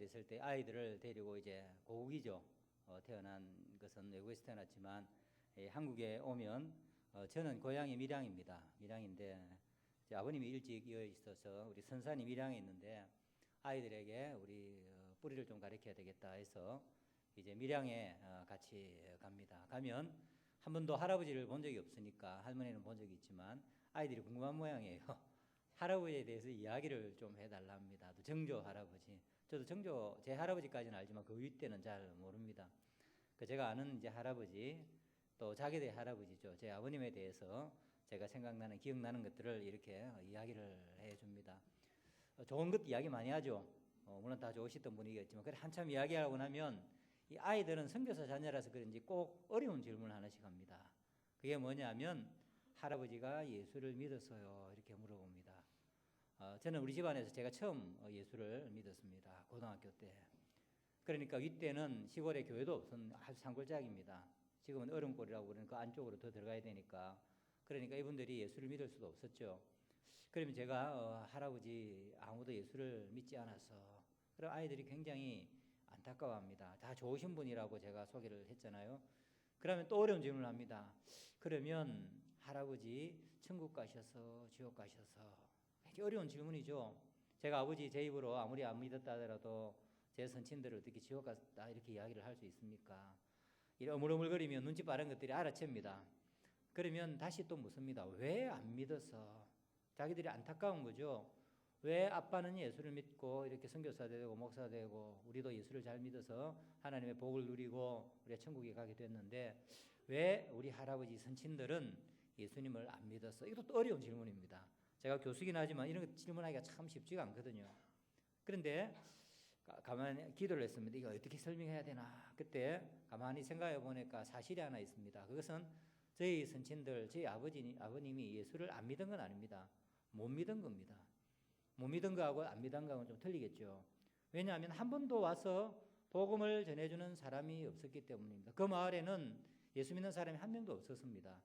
됐을 때 아이들을 데리고 이제 고국이죠. 태어난 것은 외국에서 태어났지만 한국에 오면 저는 고향이 밀양입니다. 밀양인데 아버님이 일찍 이어 있어서 우리 선산이 밀양에 있는데 아이들에게 우리 뿌리를 좀 가르쳐야 되겠다 해서 이제 밀양에 같이 갑니다. 가면 한 번도 할아버지를 본 적이 없으니까 할머니는 본 적이 있지만 아이들이 궁금한 모양이에요. 할아버지에 대해서 이야기를 좀 해달랍니다. 또 정조 할아버지. 저도 정조 제 할아버지까지는 알지만 그 윗대는 잘 모릅니다. 제가 아는 이제 할아버지 또 자기네 할아버지죠. 제 아버님에 대해서 제가 생각나는 기억나는 것들을 이렇게 이야기를 해줍니다. 좋은 것 이야기 많이 하죠. 물론 다 좋으셨던 분이겠지만 그래 한참 이야기하고 나면 이 아이들은 선교사 자녀라서 그런지 꼭 어려운 질문을 하나씩 합니다. 그게 뭐냐면 할아버지가 예수를 믿었어요. 이렇게 물어봅니다. 저는 우리 집안에서 제가 처음 예수를 믿었습니다. 고등학교 때. 그러니까 이때는 시골에 교회도 없었는 아주 산골짜기입니다. 지금은 얼음골이라고 그러는 그 안쪽으로 더 들어가야 되니까. 그러니까 이분들이 예수를 믿을 수도 없었죠. 그러면 제가 할아버지 아무도 예수를 믿지 않아서 그럼 아이들이 굉장히 안타까워합니다. 다 좋으신 분이라고 제가 소개를 했잖아요. 그러면 또 어려운 질문을 합니다. 그러면 할아버지 천국 가셔서 지옥 가셔서 굉장히 어려운 질문이죠. 제가 아버지 제 입으로 아무리 안 믿었다 하더라도 제 선친들을 어떻게 지옥 갔다 이렇게 이야기를 할 수 있습니까? 이런 어물어물거리면 눈치 빠른 것들이 알아챕니다. 그러면 다시 또 묻습니다. 왜 안 믿어서? 자기들이 안타까운 거죠. 왜 아빠는 예수를 믿고 이렇게 선교사 되고 목사 되고 우리도 예수를 잘 믿어서 하나님의 복을 누리고 우리가 천국에 가게 됐는데 왜 우리 할아버지 선친들은 예수님을 안 믿었어? 이것도 또 어려운 질문입니다. 제가 교수긴 하지만 이런 거 질문하기가 참 쉽지가 않거든요. 그런데 가만히 기도를 했습니다. 이거 어떻게 설명해야 되나? 그때 가만히 생각해 보니까 사실이 하나 있습니다. 그것은 저희 선친들, 저희 아버님이 예수를 안 믿은 건 아닙니다. 못 믿은 겁니다. 못 믿은 거하고 안 믿은 거하고는 좀 틀리겠죠. 왜냐하면 한 번도 와서 복음을 전해주는 사람이 없었기 때문입니다. 그 마을에는 예수 믿는 사람이 한 명도 없었습니다.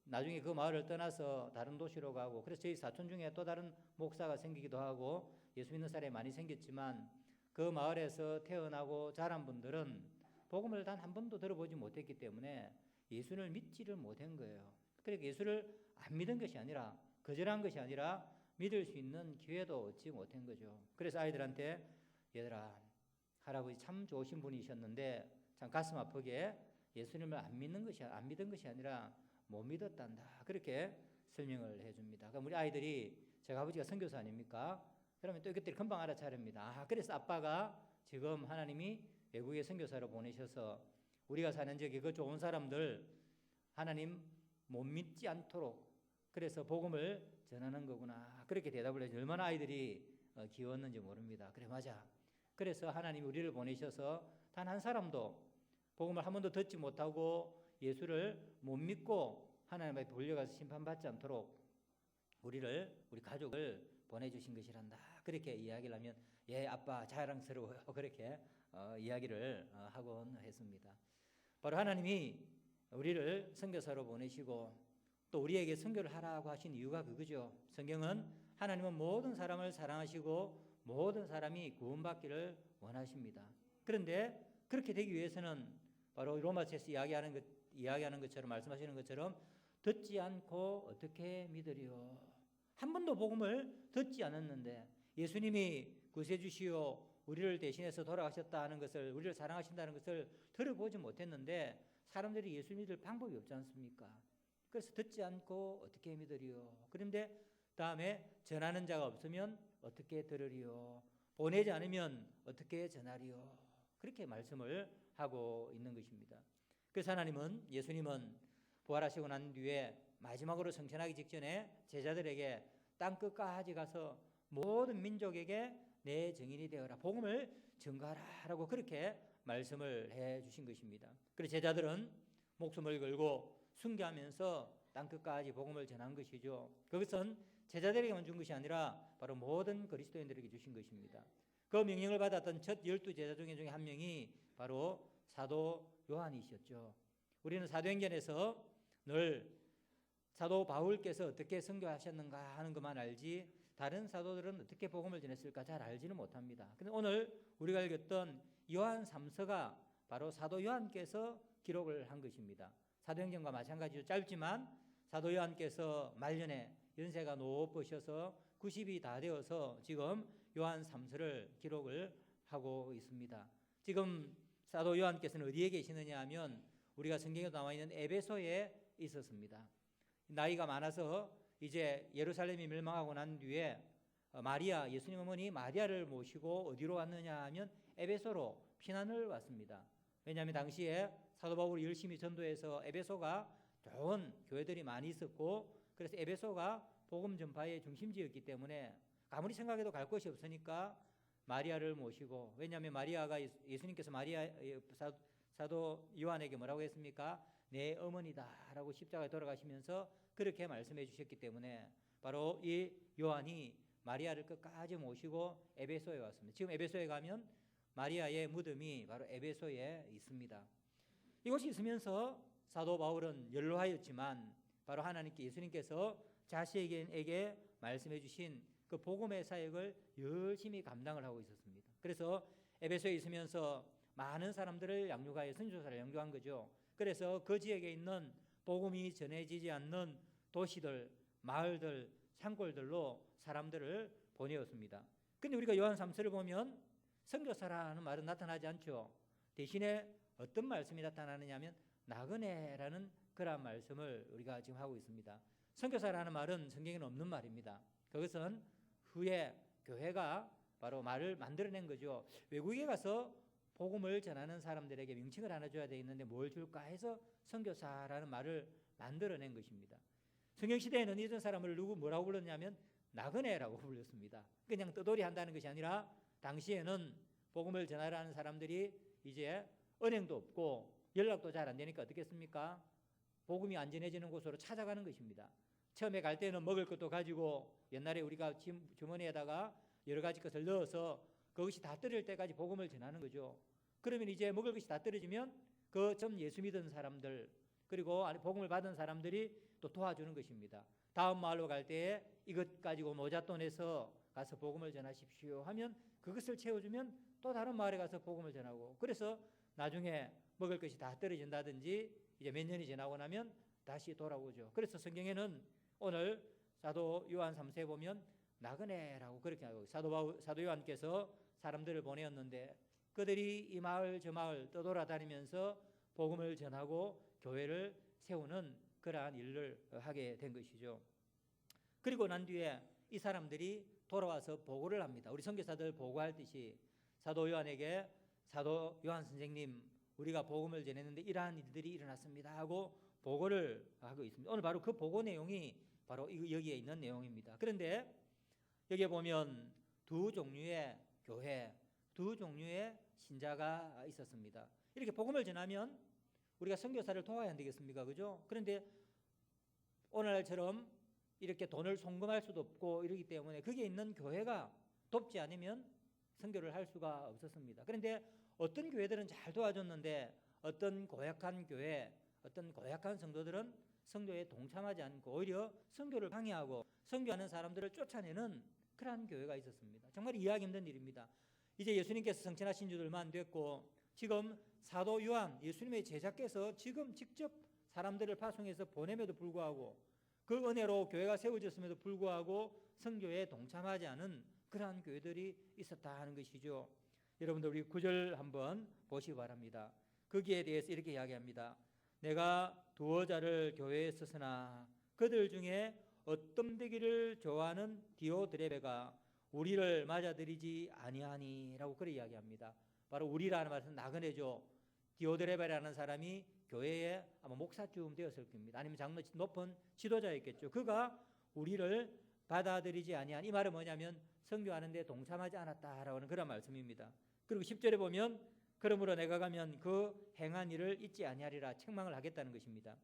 나중에 그 마을을 떠나서 다른 도시로 가고 그래서 저희 사촌 중에 또 다른 목사가 생기기도 하고 예수 믿는 사람이 많이 생겼지만 그 마을에서 태어나고 자란 분들은 복음을 단 한 번도 들어보지 못했기 때문에 예수를 믿지를 못한 거예요. 그러니까 예수를 안 믿은 것이 아니라 거절한 것이 아니라 믿을 수 있는 기회도 얻지 못한 거죠. 그래서 아이들한테 얘들아 할아버지 참 좋으신 분이셨는데 참 가슴 아프게 예수님을 안 믿은 것이 아니라 못 믿었단다. 그렇게 설명을 해줍니다. 그럼 우리 아이들이 제가 아버지가 선교사 아닙니까? 그러면 또 이것들이 금방 알아차립니다. 그래서 아빠가 지금 하나님이 외국에 선교사로 보내셔서 우리가 사는 저기 그 좋은 사람들 하나님 못 믿지 않도록 그래서 복음을 전하는 거구나. 그렇게 대답을 해서 얼마나 아이들이 귀여웠는지 모릅니다. 그래 맞아. 그래서 하나님이 우리를 보내셔서 단 한 사람도 복음을 한 번도 듣지 못하고 예수를 못 믿고 하나님 앞에 불려가서 심판받지 않도록 우리 가족을 보내주신 것이란다. 그렇게 이야기를 하면 예 아빠 자랑스러워요. 그렇게 이야기를 하곤 했습니다. 바로 하나님이 우리를 선교사로 보내시고 또 우리에게 선교를 하라고 하신 이유가 그거죠. 성경은 하나님은 모든 사람을 사랑하시고 모든 사람이 구원받기를 원하십니다. 그런데 그렇게 되기 위해서는 바로 로마서에서 이야기하는 것처럼 말씀하시는 것처럼 듣지 않고 어떻게 믿으리요? 한 번도 복음을 듣지 않았는데 예수님이 구세주시오 우리를 대신해서 돌아가셨다 하는 것을 우리를 사랑하신다는 것을 들어보지 못했는데 사람들이 예수 믿을 방법이 없지 않습니까? 그래서 듣지 않고 어떻게 믿으리요? 그런데 다음에 전하는 자가 없으면 어떻게 들으리요? 보내지 않으면 어떻게 전하리요? 그렇게 말씀을 하고 있는 것입니다. 그래서 예수님은 부활하시고 난 뒤에 마지막으로 승천하기 직전에 제자들에게 땅끝까지 가서 모든 민족에게 내 증인이 되어라. 복음을 전가하라라고 그렇게 말씀을 해 주신 것입니다. 그래서 제자들은 목숨을 걸고 순교하면서 땅끝까지 복음을 전한 것이죠. 그것은 제자들에게만 준 것이 아니라 바로 모든 그리스도인들에게 주신 것입니다. 그 명령을 받았던 첫 12제자 중에 한 명이 바로 사도 요한이셨죠. 우리는 사도행전에서 늘 사도 바울께서 어떻게 선교하셨는가 하는 것만 알지 다른 사도들은 어떻게 복음을 전했을까 잘 알지는 못합니다. 근데 오늘 우리가 읽었던 요한 3서가 바로 사도 요한께서 기록을 한 것입니다. 사도행전과 마찬가지로 짧지만 사도 요한께서 말년에 연세가 높으셔서 90이 다 되어서 지금 요한 3서를 기록을 하고 있습니다. 지금 사도 요한께서는 어디에 계시느냐 하면 우리가 성경에 나와 있는 에베소에 있었습니다. 나이가 많아서 이제 예루살렘이 멸망하고 난 뒤에 마리아, 예수님 어머니 마리아를 모시고 어디로 왔느냐 하면 에베소로 피난을 왔습니다. 왜냐하면 당시에 사도 바울이 열심히 전도해서 에베소가 좋은 교회들이 많이 있었고, 그래서 에베소가 복음 전파의 중심지였기 때문에 아무리 생각해도 갈 곳이 없으니까 마리아를 모시고, 왜냐하면 마리아가 예수님께서 사도 요한에게 뭐라고 했습니까? 내 어머니다 라고 십자가에 돌아가시면서 그렇게 말씀해 주셨기 때문에 바로 이 요한이 마리아를 끝까지 모시고 에베소에 왔습니다. 지금 에베소에 가면 마리아의 무덤이 바로 에베소에 있습니다. 이곳이 있으면서 사도 바울은 연로하였지만 바로 하나님께 예수님께서 자신에게 말씀해 주신 그 복음의 사역을 열심히 감당을 하고 있었습니다. 그래서 에베소에 있으면서 많은 사람들을 양육하여 선지자를 양육한 거죠. 그래서 그 지역에 있는 복음이 전해지지 않는 도시들, 마을들, 산골들로 사람들을 보내었습니다. 근데 우리가 요한 3서를 보면 선교사라는 말은 나타나지 않죠. 대신에 어떤 말씀이 나타나느냐면 나그네라는 그런 말씀을 우리가 지금 하고 있습니다. 선교사라는 말은 성경에는 없는 말입니다. 그것은 후에 교회가 바로 말을 만들어낸 거죠. 외국에 가서 복음을 전하는 사람들에게 명칭을 하나 줘야 되겠는데 뭘 줄까 해서 선교사라는 말을 만들어낸 것입니다. 성경시대에는 이런 사람을 뭐라고 불렀냐면 나그네라고 불렀습니다. 그냥 떠돌이 한다는 것이 아니라 당시에는 복음을 전하라는 사람들이 이제 은행도 없고 연락도 잘 안 되니까 어떻게 했습니까? 복음이 안 전해지는 곳으로 찾아가는 것입니다. 처음에 갈 때는 먹을 것도 가지고 옛날에 우리가 주머니에다가 여러 가지 것을 넣어서 그것이 다 떨어질 때까지 복음을 전하는 거죠. 그러면 이제 먹을 것이 다 떨어지면 그 좀 예수 믿은 사람들 그리고 복음을 받은 사람들이 또 도와주는 것입니다. 다음 마을로 갈 때에 이것 가지고 모잣돈 내서 가서 복음을 전하십시오 하면 그것을 채워주면 또 다른 마을에 가서 복음을 전하고, 그래서 나중에 먹을 것이 다 떨어진다든지 이제 몇 년이 지나고 나면 다시 돌아오죠. 그래서 성경에는 오늘 사도 요한 3서에 보면 나그네라고 그렇게 하고 사도 요한께서 사람들을 보내었는데 그들이 이 마을 저 마을 떠돌아다니면서 복음을 전하고 교회를 세우는 그러한 일을 하게 된 것이죠. 그리고 난 뒤에 이 사람들이 돌아와서 보고를 합니다. 우리 선교사들 보고할 듯이 사도 요한에게 사도 요한 선생님 우리가 복음을 전했는데 이러한 일들이 일어났습니다 하고 보고를 하고 있습니다. 오늘 바로 그 보고 내용이 바로 여기에 있는 내용입니다. 그런데 여기에 보면 두 종류의 교회, 두 종류의 신자가 있었습니다. 이렇게 복음을 전하면 우리가 선교사를 도와야 안 되겠습니까? 그죠? 그런데 오늘날처럼 이렇게 돈을 송금할 수도 없고 이러기 때문에 거기에 있는 교회가 돕지 않으면 선교를 할 수가 없었습니다. 그런데 어떤 교회들은 잘 도와줬는데 어떤 고약한 교회, 어떤 고약한 성도들은 선교에 동참하지 않고 오히려 선교를 방해하고 선교하는 사람들을 쫓아내는 그러한 교회가 있었습니다. 정말 이해하기 힘든 일입니다. 이제 예수님께서 성천하신 지 얼마 안 됐고 지금 사도 요한 예수님의 제자께서 지금 직접 사람들을 파송해서 보냄에도 불구하고 그 은혜로 교회가 세워졌음에도 불구하고 선교에 동참하지 않은 그러한 교회들이 있었다 하는 것이죠. 여러분들 우리 9절 한번 보시기 바랍니다. 거기에 대해서 이렇게 이야기합니다. 내가 두어 자를 교회에 썼으나 그들 중에 어떤 되기를 좋아하는 디오드레베가 우리를 맞아들이지 아니하니라고 그렇게 이야기합니다. 바로 우리라는 말은 나그네죠. 디오드레베라는 사람이 교회에 아마 목사쯤 되었을 겁니다. 아니면 장로 높은 지도자였겠죠. 그가 우리를 받아들이지 아니하니, 이 말은 뭐냐면 선교하는데 동참하지 않았다라고 하는 그런 말씀입니다. 그리고 10절에 보면 그러므로 내가 가면 그 행한 일을 잊지 아니하리라 책망을 하겠다는 것입니다.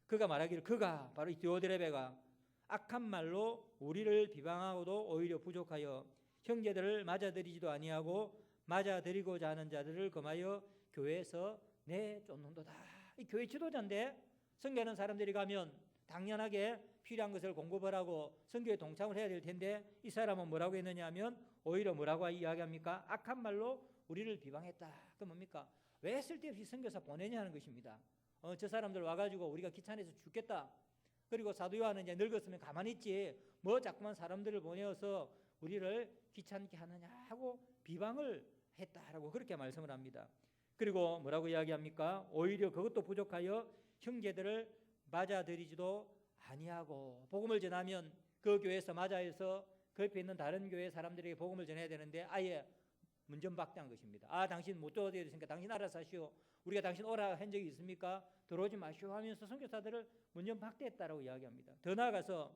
그가 말하기를 그가 바로 이 디오드레베가 악한 말로 우리를 비방하고도 오히려 부족하여 형제들을 맞아들이지도 아니하고 맞아들이고자 하는 자들을 금하여 교회에서 내쫓는도다. 이 교회 지도자인데 선교하는 사람들이 가면 당연하게 필요한 것을 공급을 하고 선교에 동참을 해야 될 텐데 이 사람은 뭐라고 했느냐 하면 오히려 뭐라고 이야기합니까? 악한 말로 우리를 비방했다. 그 뭡니까? 왜 쓸데없이 선교사 보내냐 하는 것입니다. 저 사람들 와가지고 우리가 귀찮아서 죽겠다. 그리고 사도 요한은 이제 늙었으면 가만히 있지 뭐 자꾸만 사람들을 보내어서 우리를 귀찮게 하느냐 하고 비방을 했다라고 그렇게 말씀을 합니다. 그리고 뭐라고 이야기합니까? 오히려 그것도 부족하여 형제들을 맞아들이지도 아니하고 복음을 전하면 그 교회에서 맞아서 그 옆에 있는 다른 교회 사람들에게 복음을 전해야 되는데 아예 문전박대한 것입니다. 아 당신 못 들어야 되니까 당신 알아서 하시오. 우리가 당신 오라 한 적이 있습니까? 들어오지 마시오 하면서 선교사들을 문전박대했다라고 이야기합니다. 더 나아가서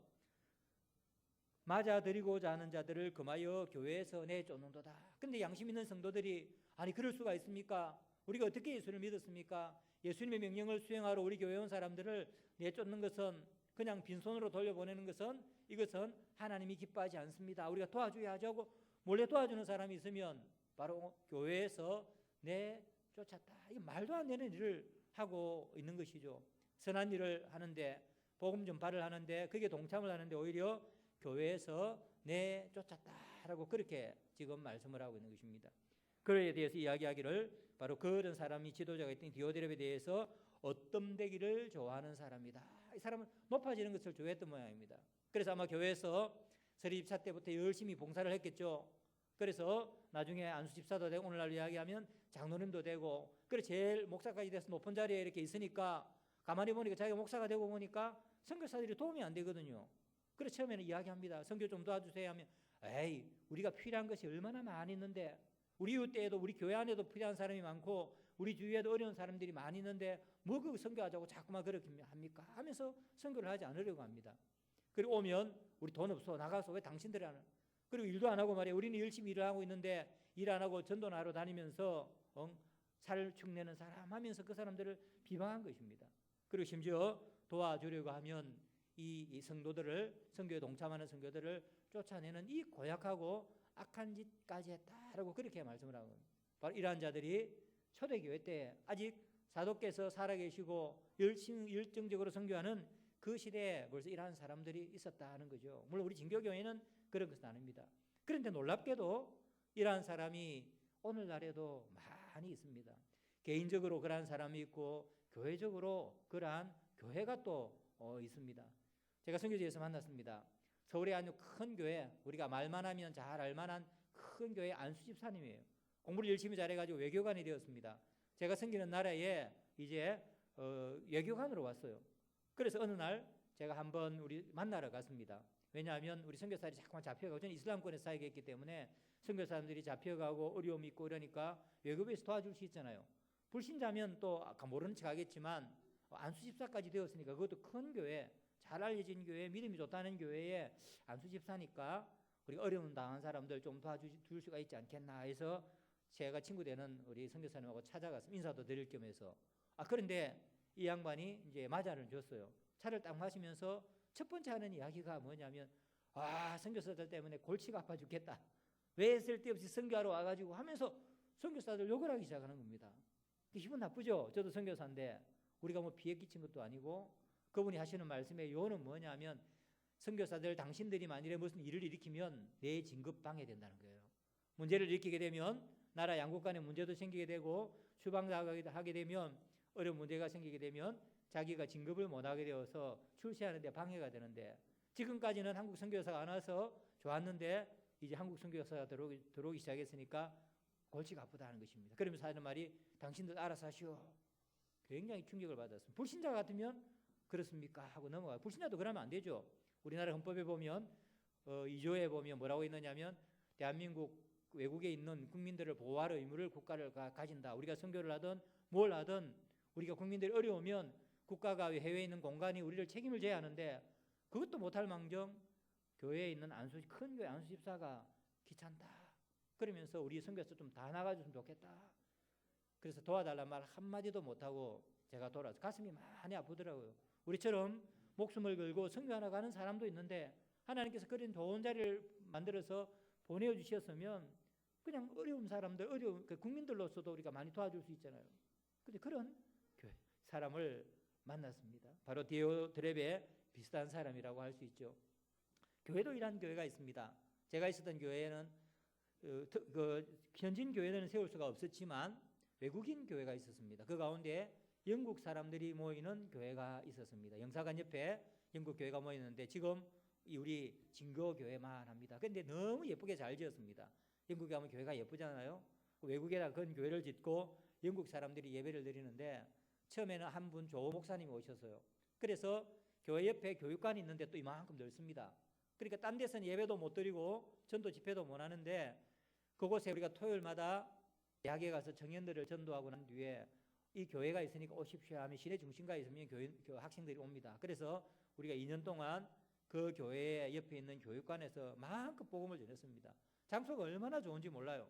맞아들이고자 하는 자들을 금하여 교회에서 내쫓는도다. 근데 양심 있는 성도들이 아니 그럴 수가 있습니까? 우리가 어떻게 예수를 믿었습니까? 예수님의 명령을 수행하러 우리 교회 온 사람들을 내쫓는 것은 그냥 빈손으로 돌려보내는 것은 이것은 하나님이 기뻐하지 않습니다. 우리가 도와줘야 하고 몰래 도와주는 사람이 있으면 바로 교회에서 내쫓았다. 이 말도 안 되는 일을 하고 있는 것이죠. 선한 일을 하는데 복음 전파를 하는데 그게 동참을 하는데 오히려 교회에서 내쫓았다라고 그렇게 지금 말씀을 하고 있는 것입니다. 그에 대해서 이야기하기를 바로 그런 사람이 지도자가 있던 디오드렙에 대해서 어뜸되기를 좋아하는 사람이다. 이 사람은 높아지는 것을 좋아했던 모양입니다. 그래서 아마 교회에서 서리 집사 때부터 열심히 봉사를 했겠죠. 그래서 나중에 안수 집사도 되고 오늘날 이야기하면 장로님도 되고 그래 제일 목사까지 돼서 높은 자리에 이렇게 있으니까 가만히 보니까 자기가 목사가 되고 보니까 선교사들이 도움이 안 되거든요. 그래서 처음에는 이야기합니다. 선교 좀 도와주세요 하면 에이 우리가 필요한 것이 얼마나 많이 있는데 우리 이웃 때에도 우리 교회 안에도 필요한 사람이 많고 우리 주위에도 어려운 사람들이 많이 있는데 뭐 그 선교하자고 자꾸만 그렇게 합니까? 하면서 선교를 하지 않으려고 합니다. 그리고 오면 우리 돈 없어 나가서 왜 당신들이 안 그리고 일도 안 하고 말이야 우리는 열심히 일을 하고 있는데 일 안 하고 전도나 하러 다니면서 살 축내는 사람 하면서 그 사람들을 비방한 것입니다. 그리고 심지어 도와주려고 하면 이 성도들을 선교에 동참하는 성도들을 쫓아내는 이 고약하고 악한 짓까지 했다라고 그렇게 말씀을 하고 바로 이러한 자들이 초대교회 때 아직 사도께서 살아계시고 열정적으로 선교하는 그 시대에 벌써 이러한 사람들이 있었다는 거죠. 물론 우리 진교교회는 그런 것은 아닙니다. 그런데 놀랍게도 이러한 사람이 오늘날에도 많이 있습니다. 개인적으로 그러한 사람이 있고 교회적으로 그러한 교회가 또 있습니다. 제가 선교지에서 만났습니다. 서울의 아주 큰 교회 우리가 말만 하면 잘 알만한 큰 교회 안수 집사님이에요. 공부를 열심히 잘해가지고 외교관이 되었습니다. 제가 섬기는 나라에 이제 외교관으로 왔어요. 그래서 어느 날 제가 한번 우리 만나러 갔습니다. 왜냐하면 우리 선교사들이 자꾸만 잡혀가고 저는 이슬람권에서 살게 했기 때문에 선교사들이 잡혀가고 어려움이 있고 이러니까 외교부에서 도와줄 수 있잖아요. 불신자면 또 아까 모르는 척 하겠지만 안수 집사까지 되었으니까 그것도 큰 교회 잘 알려진 교회 믿음이 좋다는 교회에 안수 집사니까 우리가 어려움 당한 사람들 좀 도와줄 수가 있지 않겠나 해서 제가 친구 되는 우리 선교사님하고 찾아가서 인사도 드릴 겸해서 그런데 이 양반이 이제 마자를 줬어요. 차를 딱 마시면서 첫 번째 하는 이야기가 뭐냐면 선교사들 때문에 골치가 아파 죽겠다. 왜 쓸데없이 선교하러 와가지고 하면서 선교사들 욕을 하기 시작하는 겁니다. 기분 나쁘죠? 저도 선교사인데 우리가 뭐 피해 끼친 것도 아니고 그분이 하시는 말씀의 요는 뭐냐면 선교사들 당신들이 만일에 무슨 일을 일으키면 내 진급 방해된다는 거예요. 문제를 일으키게 되면 나라 양국 간의 문제도 생기게 되고 추방하게 되면 어려운 문제가 생기게 되면 자기가 진급을 못하게 되어서 출세하는 데 방해가 되는데 지금까지는 한국 선교사가 안 와서 좋았는데 이제 한국 선교사가 들어오기 시작했으니까 골치가 아프다는 것입니다. 그러면서 하는 말이 당신들 알아서 하시오. 굉장히 충격을 받았습니다. 불신자 같으면 그렇습니까? 하고 넘어가요. 불신자도 그러면 안 되죠. 우리나라 헌법에 보면 2조에 보면 뭐라고 있느냐면 대한민국 외국에 있는 국민들을 보호할 의무를 국가를 가진다. 우리가 선교를 하든 뭘 하든 우리가 국민들이 어려우면 국가가 해외에 있는 공간이 우리를 책임을 져야 하는데 그것도 못할 망정 교회에 있는 큰 교회 안수 집사가 귀찮다. 그러면서 우리 선교사 좀 다 나가줬으면 좋겠다. 그래서 도와달라는 말 한마디도 못하고 제가 돌아서 가슴이 많이 아프더라고요. 우리처럼 목숨을 걸고 선교하러 가는 사람도 있는데 하나님께서 그런 좋은 자리를 만들어서 보내주셨으면 그냥 어려운 사람들, 어려운 국민들로서도 우리가 많이 도와줄 수 있잖아요. 근데 그런 교회 사람을 만났습니다. 바로 디오드렙의 비슷한 사람이라고 할 수 있죠. 교회도 이런 교회가 있습니다. 제가 있었던 교회는 현진 교회는 세울 수가 없었지만 외국인 교회가 있었습니다. 그 가운데 영국 사람들이 모이는 교회가 있었습니다. 영사관 옆에 영국 교회가 모이는데 지금 우리 진거교회만 합니다. 근데 너무 예쁘게 잘 지었습니다. 영국에 가면 교회가 예쁘잖아요. 외국에다 건 교회를 짓고 영국 사람들이 예배를 드리는데 처음에는 한 분 좋은 목사님이 오셨어요. 그래서 교회 옆에 교육관이 있는데 또 이만큼 넓습니다. 그러니까 딴 데서는 예배도 못 드리고 전도 집회도 못 하는데 그곳에 우리가 토요일마다 대학에 가서 청년들을 전도하고 난 뒤에 이 교회가 있으니까 오십시오 하면 시내 중심가에 있으면 학생들이 옵니다. 그래서 우리가 2년 동안 그 교회 옆에 있는 교육관에서 마음껏 복음을 전했습니다. 장소가 얼마나 좋은지 몰라요.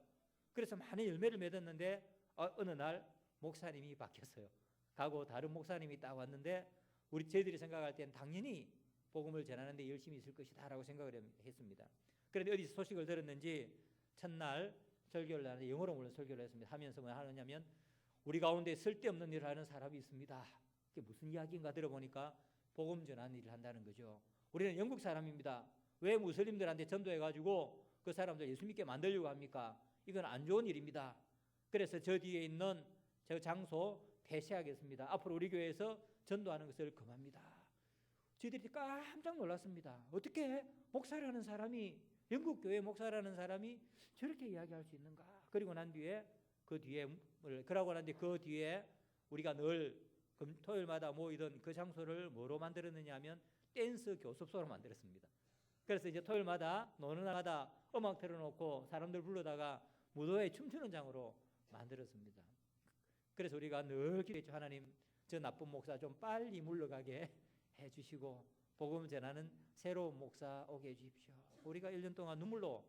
그래서 많은 열매를 맺었는데 어느 날 목사님이 바뀌었어요. 가고 다른 목사님이 딱 왔는데 저희들이 생각할 땐 당연히 복음을 전하는데 열심히 있을 것이다라고 생각을 했습니다. 그런데 어디서 소식을 들었는지 첫날 설교를 하는데 영어로 물론 설교를 했습니다. 하면서 뭐 하느냐면 우리 가운데 쓸데없는 일을 하는 사람이 있습니다. 그게 무슨 이야기인가 들어보니까 복음 전하는 일을 한다는 거죠. 우리는 영국 사람입니다. 왜 무슬림들한테 전도해가지고 그 사람들 예수 믿게 만들려고 합니까? 이건 안 좋은 일입니다. 그래서 저 뒤에 있는 저 장소 폐쇄하겠습니다. 앞으로 우리 교회에서 전도하는 것을 금합니다. 저희들이 깜짝 놀랐습니다. 어떻게 목사라는 사람이 영국 교회 목사라는 사람이 저렇게 이야기할 수 있는가? 그리고 난 뒤에 그러고 난 뒤에 그 뒤에 우리가 늘 토요일마다 모이던 그 장소를 뭐로 만들었느냐 하면 댄스 교습소로 만들었습니다. 그래서 이제 토요일마다 노는 날마다 음악 틀어놓고 사람들 불러다가 무도회 춤추는 장으로 만들었습니다. 그래서 우리가 늘 기도했죠. 하나님, 저 나쁜 목사 좀 빨리 물러가게 해주시고 복음 전하는 새로운 목사 오게 해주십시오. 우리가 1년 동안 눈물로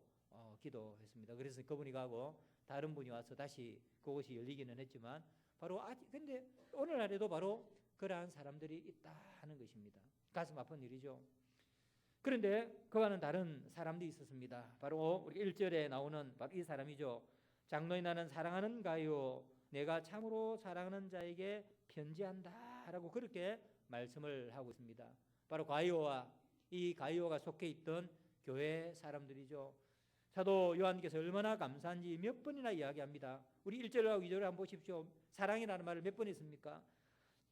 기도했습니다. 그래서 그분이 가고 다른 분이 와서 다시 그곳이 열리기는 했지만 바로 근데 오늘날에도 바로 그러한 사람들이 있다 하는 것입니다. 가슴 아픈 일이죠. 그런데 그와는 다른 사람도 있었습니다. 바로 우리 1절에 나오는 바로 이 사람이죠. 장로인 나는 사랑하는가요? 내가 참으로 사랑하는 자에게 편지한다 라고 그렇게 말씀을 하고 있습니다. 바로 이 가이오가 속해 있던 교회 사람들이죠. 사도 요한께서 얼마나 감사한지 몇 번이나 이야기합니다. 우리 1절하고 2절을 한번 보십시오. 사랑이라는 말을 몇 번 했습니까?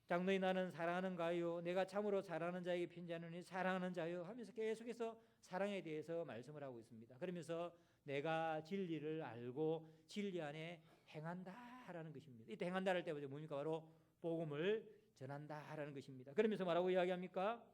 장로인 나는 사랑하는가요? 내가 참으로 사랑하는 자에게 편지하노니 사랑하는 자요 하면서 계속해서 사랑에 대해서 말씀을 하고 있습니다. 그러면서 내가 진리를 알고 진리 안에 행한다라는 것입니다. 이때 행한다를 때 뭡니까? 바로 복음을 전한다라는 것입니다. 그러면서 뭐라고 이야기합니까?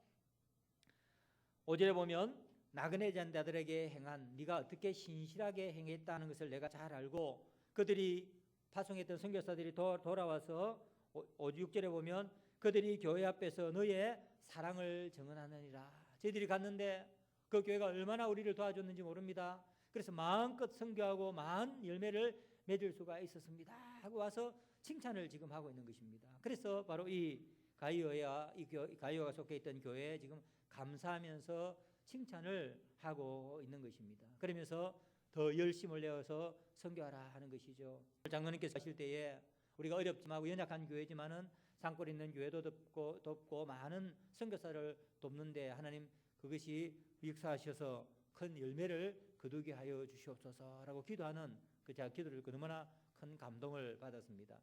5절에 보면 나그네 자들에게 행한 네가 어떻게 신실하게 행했다는 것을 내가 잘 알고 그들이 파송했던 선교사들이 돌아와서 6절에 보면 그들이 교회 앞에서 너의 사랑을 증언하느니라. 저희들이 갔는데 그 교회가 얼마나 우리를 도와줬는지 모릅니다. 그래서 마음껏 선교하고 많은 열매를 맺을 수가 있었습니다 하고 와서 칭찬을 지금 하고 있는 것입니다. 그래서 바로 이 가이오가 속해 있던 교회에 지금 감사하면서 칭찬을 하고 있는 것입니다. 그러면서 더 열심을 내어서 선교하라 하는 것이죠. 장로님께서 하실 때에 우리가 어렵지만 연약한 교회지만은 산골에 있는 교회도 돕고 많은 선교사를 돕는데 하나님 그것이 역사하셔서 큰 열매를 거두게 하여 주시옵소서라고 기도하는 제가 기도를 너무나 큰 감동을 받았습니다.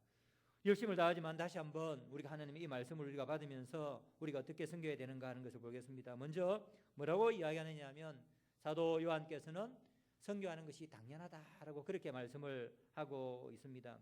열심을 다하지만 다시 한번 우리가 하나님의 이 말씀을 우리가 받으면서 우리가 어떻게 선교해야 되는가 하는 것을 보겠습니다. 먼저 뭐라고 이야기하느냐 하면 사도 요한께서는 선교하는 것이 당연하다라고 그렇게 말씀을 하고 있습니다.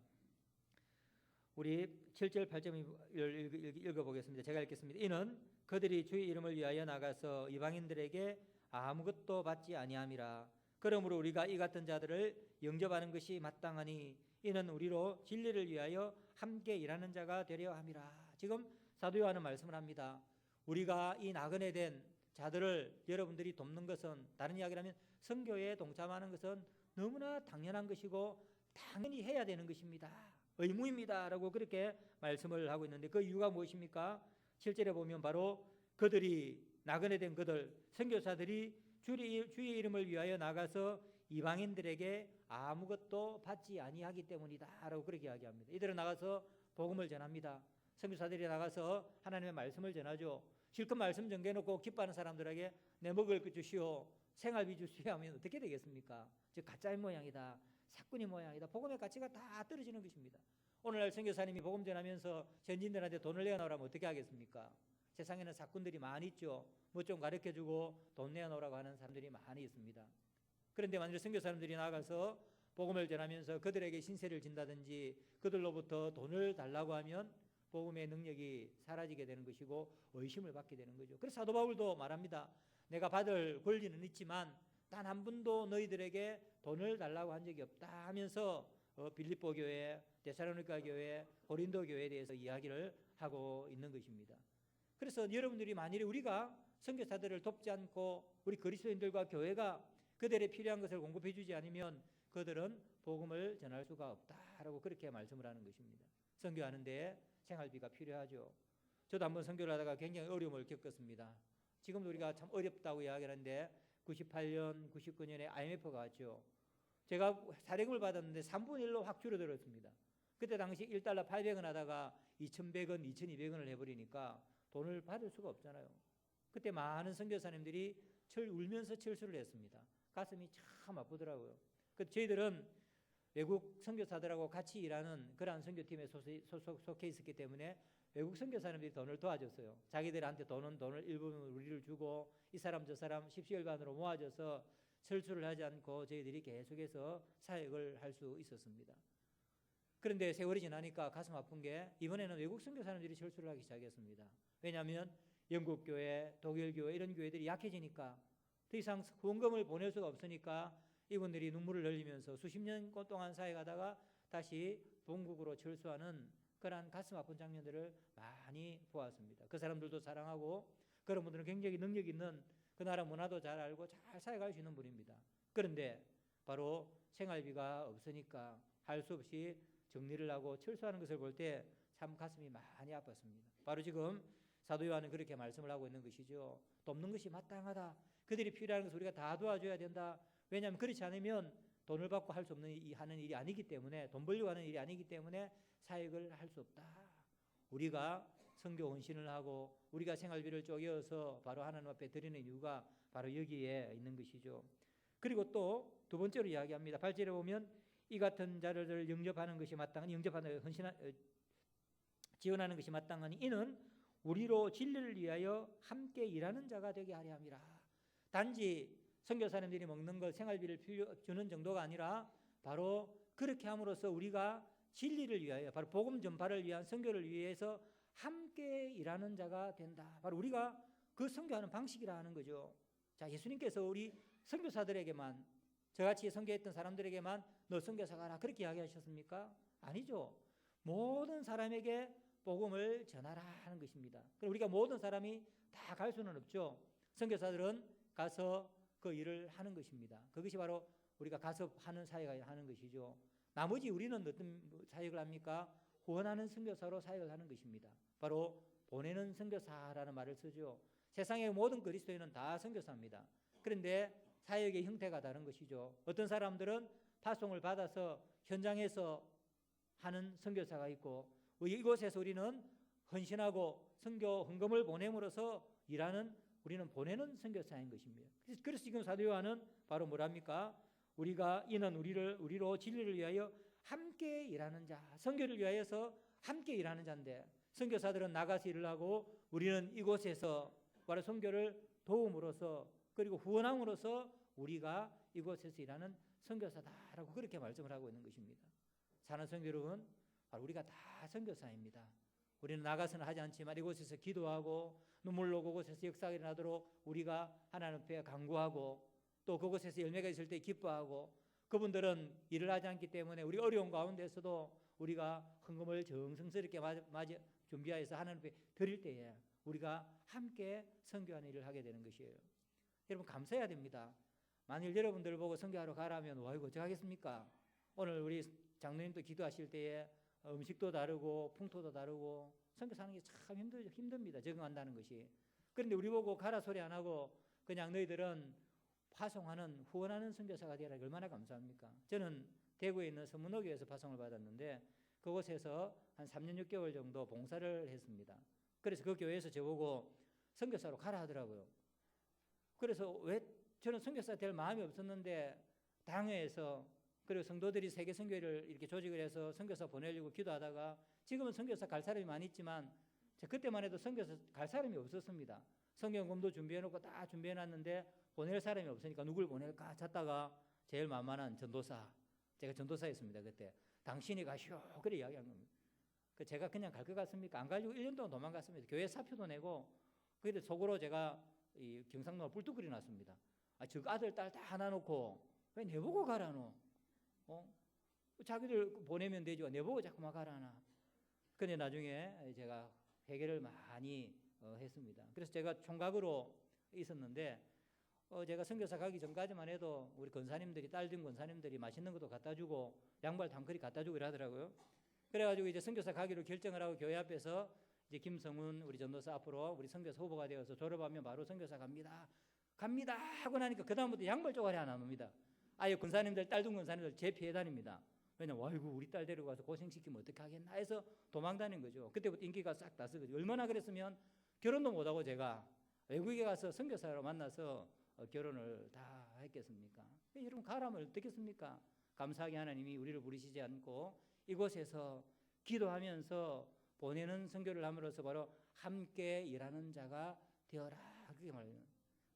우리 7절 8절을 읽어보겠습니다. 제가 읽겠습니다. 이는 그들이 주의 이름을 위하여 나가서 이방인들에게 아무것도 받지 아니함이라. 그러므로 우리가 이 같은 자들을 영접하는 것이 마땅하니 이는 우리로 진리를 위하여 함께 일하는 자가 되려 함이라. 지금 사도 요한은 말씀을 합니다. 우리가 이 나그네 된 자들을 여러분들이 돕는 것은 다른 이야기를 하면 선교에 동참하는 것은 너무나 당연한 것이고 당연히 해야 되는 것입니다. 의무입니다 라고 그렇게 말씀을 하고 있는데 그 이유가 무엇입니까? 7절에 보면 바로 그들이 나그네 된 그들 선교사들이 주의 이름을 위하여 나가서 이방인들에게 아무것도 받지 아니하기 때문이다 라고 그렇게 이야기합니다. 이들은 나가서 복음을 전합니다. 선교사들이 나가서 하나님의 말씀을 전하죠. 실컷 말씀 전개해놓고 기뻐하는 사람들에게 내 먹을 것 주시오, 생활비 주시오 하면 어떻게 되겠습니까? 즉 가짜의 모양이다, 사꾼의 모양이다. 복음의 가치가 다 떨어지는 것입니다. 오늘날 선교사님이 복음 전하면서 현지인들한테 돈을 내어놓으라면 어떻게 하겠습니까? 세상에는 사꾼들이 많이 있죠. 뭐 좀 가르쳐주고 돈 내어놓으라고 하는 사람들이 많이 있습니다. 그런데 만일 선교사님들이 나가서 복음을 전하면서 그들에게 신세를 진다든지 그들로부터 돈을 달라고 하면 복음의 능력이 사라지게 되는 것이고 의심을 받게 되는 거죠. 그래서 사도 바울도 말합니다. 내가 받을 권리는 있지만 단 한 번도 너희들에게 돈을 달라고 한 적이 없다 하면서 빌립보 교회, 데살로니가 교회, 고린도 교회에 대해서 이야기를 하고 있는 것입니다. 그래서 여러분들이 만일에 우리가 선교사들을 돕지 않고 우리 그리스도인들과 교회가 그들의 필요한 것을 공급해 주지 않으면 그들은 복음을 전할 수가 없다라고 그렇게 말씀을 하는 것입니다. 선교하는데 생활비가 필요하죠. 저도 한번 선교를 하다가 굉장히 어려움을 겪었습니다. 지금도 우리가 참 어렵다고 이야기하는데 98년, 99년에 IMF가 왔죠. 제가 사례금을 받았는데 3분의 1로 확 줄어들었습니다. 그때 당시 1달러 800원 하다가 2,100원, 2,200원을 해버리니까 돈을 받을 수가 없잖아요. 그때 많은 선교사님들이 울면서 철수를 했습니다. 가슴이 참 아프더라고요. 그래서 저희들은 외국 선교사들하고 같이 일하는 그러한 선교팀에 속해 있었기 때문에 외국 선교사님들이 돈을 도와줬어요. 자기들한테 돈을 일부분 우리를 주고 이 사람 저 사람 십시일반으로 모아줘서 철수를 하지 않고 저희들이 계속해서 사역을 할 수 있었습니다. 그런데 세월이 지나니까 가슴 아픈 게 이번에는 외국 선교사님들이 철수를 하기 시작했습니다. 왜냐하면 영국 교회, 독일 교회 이런 교회들이 약해지니까 더 이상 후원금을 보낼 수가 없으니까 이분들이 눈물을 흘리면서 수십 년 동안 사역하다가 다시 본국으로 철수하는 그러한 가슴 아픈 장면들을 많이 보았습니다. 그 사람들도 사랑하고 그런 분들은 굉장히 능력 있는 그 나라 문화도 잘 알고 잘 사역할 수 있는 분입니다. 그런데 바로 생활비가 없으니까 할 수 없이 정리를 하고 철수하는 것을 볼 때 참 가슴이 많이 아팠습니다. 바로 지금 사도 요한은 그렇게 말씀을 하고 있는 것이죠. 돕는 것이 마땅하다. 그들이 필요한 것을 우리가 다 도와줘야 된다. 왜냐하면 그렇지 않으면 돈을 받고 할 수 없는 하는 일이 아니기 때문에, 돈 벌려고 하는 일이 아니기 때문에 사역을 할 수 없다. 우리가 선교 헌신을 하고 우리가 생활비를 쪼개어서 바로 하나님 앞에 드리는 이유가 바로 여기에 있는 것이죠. 그리고 또 두 번째로 이야기합니다. 8절에 보면 이 같은 자를 영접하는 것이 마땅하니, 영접하는 지원하는 것이 마땅하니 이는 우리로 진리를 위하여 함께 일하는 자가 되게 하려 함이라. 단지 선교사님들이 먹는 것, 생활비를 주는 정도가 아니라 바로 그렇게 함으로써 우리가 진리를 위하여, 바로 복음 전파를 위한 선교를 위해서 함께 일하는 자가 된다. 바로 우리가 그 선교하는 방식이라 하는 거죠. 자, 예수님께서 우리 선교사들에게만, 저같이 선교했던 사람들에게만 너 선교사 가라 그렇게 이야기하셨습니까? 아니죠. 모든 사람에게 복음을 전하라 하는 것입니다. 그럼 우리가 모든 사람이 다 갈 수는 없죠. 선교사들은 가서 그 일을 하는 것입니다. 그것이 바로 우리가 가서 하는 사역을 하는 것이죠. 나머지 우리는 어떤 사역을 합니까? 후원하는 선교사로 사역을 하는 것입니다. 바로 보내는 선교사라는 말을 쓰죠. 세상의 모든 그리스도인은 다 선교사입니다. 그런데 사역의 형태가 다른 것이죠. 어떤 사람들은 파송을 받아서 현장에서 하는 선교사가 있고, 이곳에서 우리는 헌신하고 선교 헌금을 보냄으로써 일하는, 우리는 보내는 선교사인 것입니다. 그래서 지금 사도 요한은 바로 뭐랍니까? 우리가 이는 우리로 진리를 위하여 함께 일하는 자, 선교를 위하여서 함께 일하는 자인데, 선교사들은 나가서 일을 하고 우리는 이곳에서 바로 선교를 도움으로써 그리고 후원함으로써 우리가 이곳에서 일하는 선교사다라고 그렇게 말씀을 하고 있는 것입니다. 사는 성도 여러분, 바로 우리가 다 선교사입니다. 우리는 나가서는 하지 않지만 이곳에서 기도하고 눈물로 그곳에서 역사가 일어나도록 우리가 하나님 앞에 간구하고, 또 그곳에서 열매가 있을 때 기뻐하고, 그분들은 일을 하지 않기 때문에 우리 어려운 가운데서도 우리가 헌금을 정성스럽게 준비해서 하나님 앞에 드릴 때에 우리가 함께 선교하는 일을 하게 되는 것이에요. 여러분 감사해야 됩니다. 만일 여러분들 보고 선교하러 가라면 아이고 어쩌겠습니까? 오늘 우리 장로님도 기도하실 때에 음식도 다르고 풍토도 다르고 선교 사는 게 참 힘듭니다. 적응한다는 것이. 그런데 우리 보고 가라 소리 안 하고 그냥 너희들은 파송하는, 후원하는 선교사가 되라, 얼마나 감사합니까? 저는 대구에 있는 서문호교에서 파송을 받았는데 그곳에서 한 3년 6개월 정도 봉사를 했습니다. 그래서 그 교회에서 저보고 선교사로 가라 하더라고요. 그래서 왜 저는 선교사 될 마음이 없었는데 당회에서 그리고 성도들이 세계 선교회를 이렇게 조직을 해서 선교사 보내려고 기도하다가 지금은 선교사 갈 사람이 많이 있지만 그때만 해도 선교사 갈 사람이 없었습니다. 성경검도 준비해놓고 다 준비해놨는데 보낼 사람이 없으니까 누굴 보낼까 찾다가 제일 만만한 전도사, 제가 전도사였습니다. 그때 당신이 가시오 그래 이야기한 겁니다. 그 제가 그냥 갈 것 같습니까? 안 가지고 1년 동안 도망갔습니다. 교회 사표도 내고 그때 속으로 제가 이 경상도가 뿔뚝거리 났습니다. 저 아들 딸 다 하나 놓고 왜 내보고 가라노? 자기들 보내면 되죠. 내보고 자꾸만 가라나. 근데 나중에 제가 회개를 많이 했습니다. 그래서 제가 총각으로 있었는데 제가 선교사 가기 전까지만 해도 우리 권사님들이 딸된 권사님들이 맛있는 것도 갖다 주고 양발 단커리 갖다 주고 이러더라고요. 그래가지고 이제 선교사 가기로 결정을 하고 교회 앞에서 이제 김성훈 우리 전도사 앞으로 우리 선교사 후보가 되어서 졸업하면 바로 선교사 갑니다 하고 나니까 그 다음부터 양발 쪼가리 하나 놉니다. 아예 권사님들 딸둔 권사님들 제 피해 다닙니다. 왜냐면 아이고 우리 딸 데리고 가서 고생시키면 어떻게 하겠나 해서 도망 다닌 거죠. 그때부터 인기가 싹 났어. 얼마나 그랬으면 결혼도 못하고 제가 외국에 가서 선교사로 만나서 결혼을 다 했겠습니까? 여러분 가라면 어떻겠습니까? 감사하게 하나님이 우리를 부르시지 않고 이곳에서 기도하면서 보내는 선교를 함으로써 바로 함께 일하는 자가 되어라 그게 말이에요.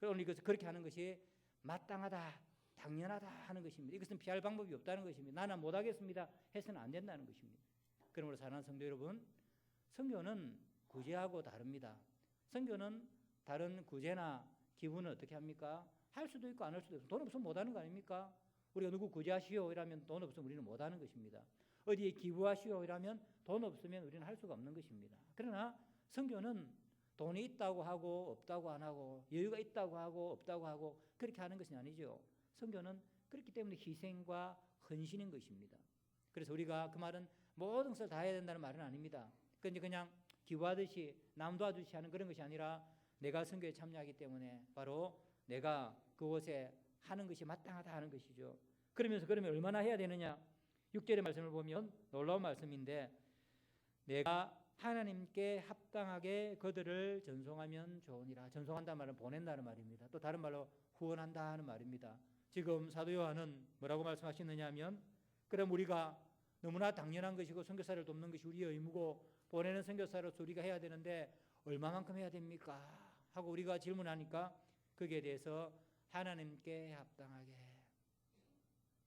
오늘 이것을 그렇게 하는 것이 마땅하다 당연하다 하는 것입니다. 이것은 피할 방법이 없다는 것입니다. 나는 못하겠습니다 해서는 안 된다는 것입니다. 그러므로 사랑하는 성도 여러분, 선교는 구제하고 다릅니다. 선교는 다른 구제나 기부는 어떻게 합니까? 할 수도 있고 안 할 수도 있고 돈 없으면 못하는 거 아닙니까? 우리가 누구 구제하시오 이러면 돈 없으면 우리는 못하는 것입니다. 어디에 기부하시오 이러면 돈 없으면 우리는 할 수가 없는 것입니다. 그러나 선교는 돈이 있다고 하고 없다고 안 하고 여유가 있다고 하고 없다고 하고 그렇게 하는 것이 아니죠. 선교는 그렇기 때문에 희생과 헌신인 것입니다. 그래서 우리가 그 말은 모든 것을 다 해야 된다는 말은 아닙니다. 그냥 기부하듯이 남 도와주시 하는 그런 것이 아니라 내가 선교에 참여하기 때문에 바로 내가 그곳에 하는 것이 마땅하다 하는 것이죠. 그러면 얼마나 해야 되느냐? 6절의 말씀을 보면 놀라운 말씀인데 내가 하나님께 합당하게 그들을 전송하면 좋으니라. 전송한다는 말은 보낸다는 말입니다. 또 다른 말로 후원한다 하는 말입니다. 지금 사도 요한은 뭐라고 말씀하시느냐 하면 그럼 우리가 너무나 당연한 것이고 선교사를 돕는 것이 우리의 의무고 보내는 선교사로서 우리가 해야 되는데 얼마만큼 해야 됩니까? 하고 우리가 질문하니까 거기에 대해서 하나님께 합당하게.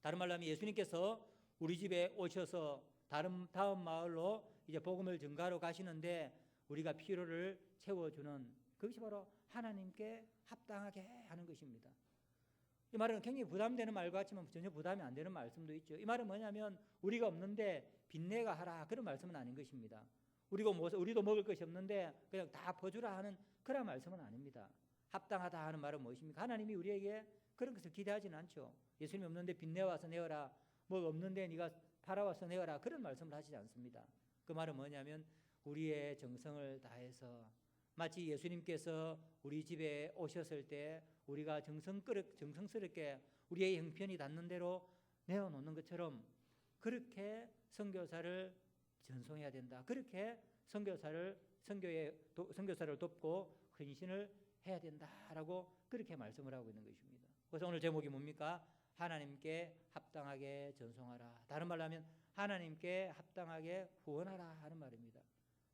다른 말로 하면 예수님께서 우리 집에 오셔서 다음 마을로 이제 복음을 전가하러 가시는데 우리가 필요를 채워주는 그것이 바로 하나님께 합당하게 하는 것입니다. 이 말은 굉장히 부담되는 말 같지만 전혀 부담이 안 되는 말씀도 있죠. 이 말은 뭐냐면 우리가 없는데 빚내가 하라 그런 말씀은 아닌 것입니다. 우리도 먹을 것이 없는데 그냥 다 퍼주라 하는 그런 말씀은 아닙니다. 합당하다 하는 말은 무엇입니까? 하나님이 우리에게 그런 것을 기대하지는 않죠. 예수님이 없는데 빚내와서 내어라, 뭐 없는데 네가 팔아와서 내어라 그런 말씀을 하시지 않습니다. 그 말은 뭐냐면 우리의 정성을 다해서 마치 예수님께서 우리 집에 오셨을 때 우리가 정성스럽게 우리의 형편이 닿는 대로 내어놓는 것처럼 그렇게 선교사를 전송해야 된다. 그렇게 선교사를 돕고 헌신을 해야 된다라고 그렇게 말씀을 하고 있는 것입니다. 그래서 오늘 제목이 뭡니까? 하나님께 합당하게 전송하라. 다른 말로 하면 하나님께 합당하게 후원하라 하는 말입니다.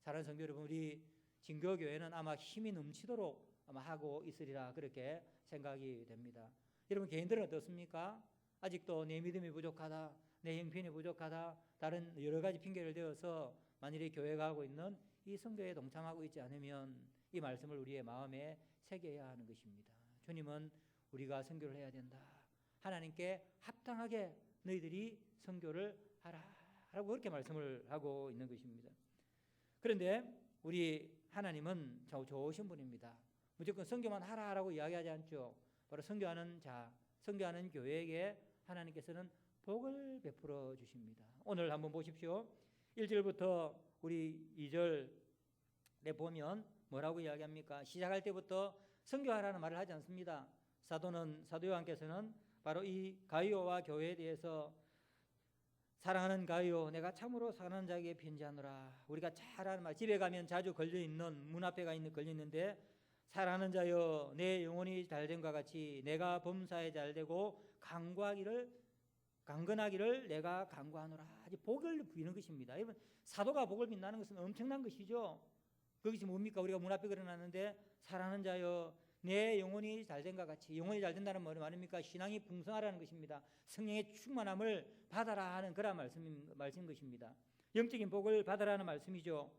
사랑하는 성도 여러분, 우리 진교교회는 아마 힘이 넘치도록 아마 하고 있으리라 그렇게 생각이 됩니다. 여러분 개인들은 어떻습니까? 아직도 내 믿음이 부족하다, 내 형편이 부족하다, 다른 여러 가지 핑계를 대어서 만일에 교회가 하고 있는 이 선교에 동참하고 있지 않으면 이 말씀을 우리의 마음에 새겨야 하는 것입니다. 주님은 우리가 선교를 해야 된다. 하나님께 합당하게 너희들이 선교를 하라라고 그렇게 말씀을 하고 있는 것입니다. 그런데 우리 하나님은 좋으신 분입니다. 무조건 선교만 하라라고 이야기하지 않죠. 바로 선교하는 자, 선교하는 교회에게 하나님께서는 복을 베풀어 주십니다. 오늘 한번 보십시오. 1절부터 우리 2절에 보면 뭐라고 이야기합니까? 시작할 때부터 선교하라는 말을 하지 않습니다. 사도 요한께서는 바로 이 가이오와 교회에 대해서 사랑하는 가이오, 내가 참으로 사랑하는 자에게 편지하노라. 우리가 잘 아는 말, 집에 가면 자주 걸려있는 문 앞에 걸려있는데 사랑하는 자여 내 영혼이 잘됨과 같이 내가 범사에 잘되고 강건하기를 내가 간구하노라. 아주 복을 비는 것입니다. 여러분, 사도가 복을 빈다는 것은 엄청난 것이죠. 그것이 뭡니까? 우리가 문 앞에 걸어놨는데 사랑하는 자여 내 영혼이 잘된과 같이, 영혼이 잘된다는 말입니까? 신앙이 풍성하라는 것입니다. 성령의 충만함을 받아라 하는 그런 말씀인 것입니다. 영적인 복을 받아라는 말씀이죠.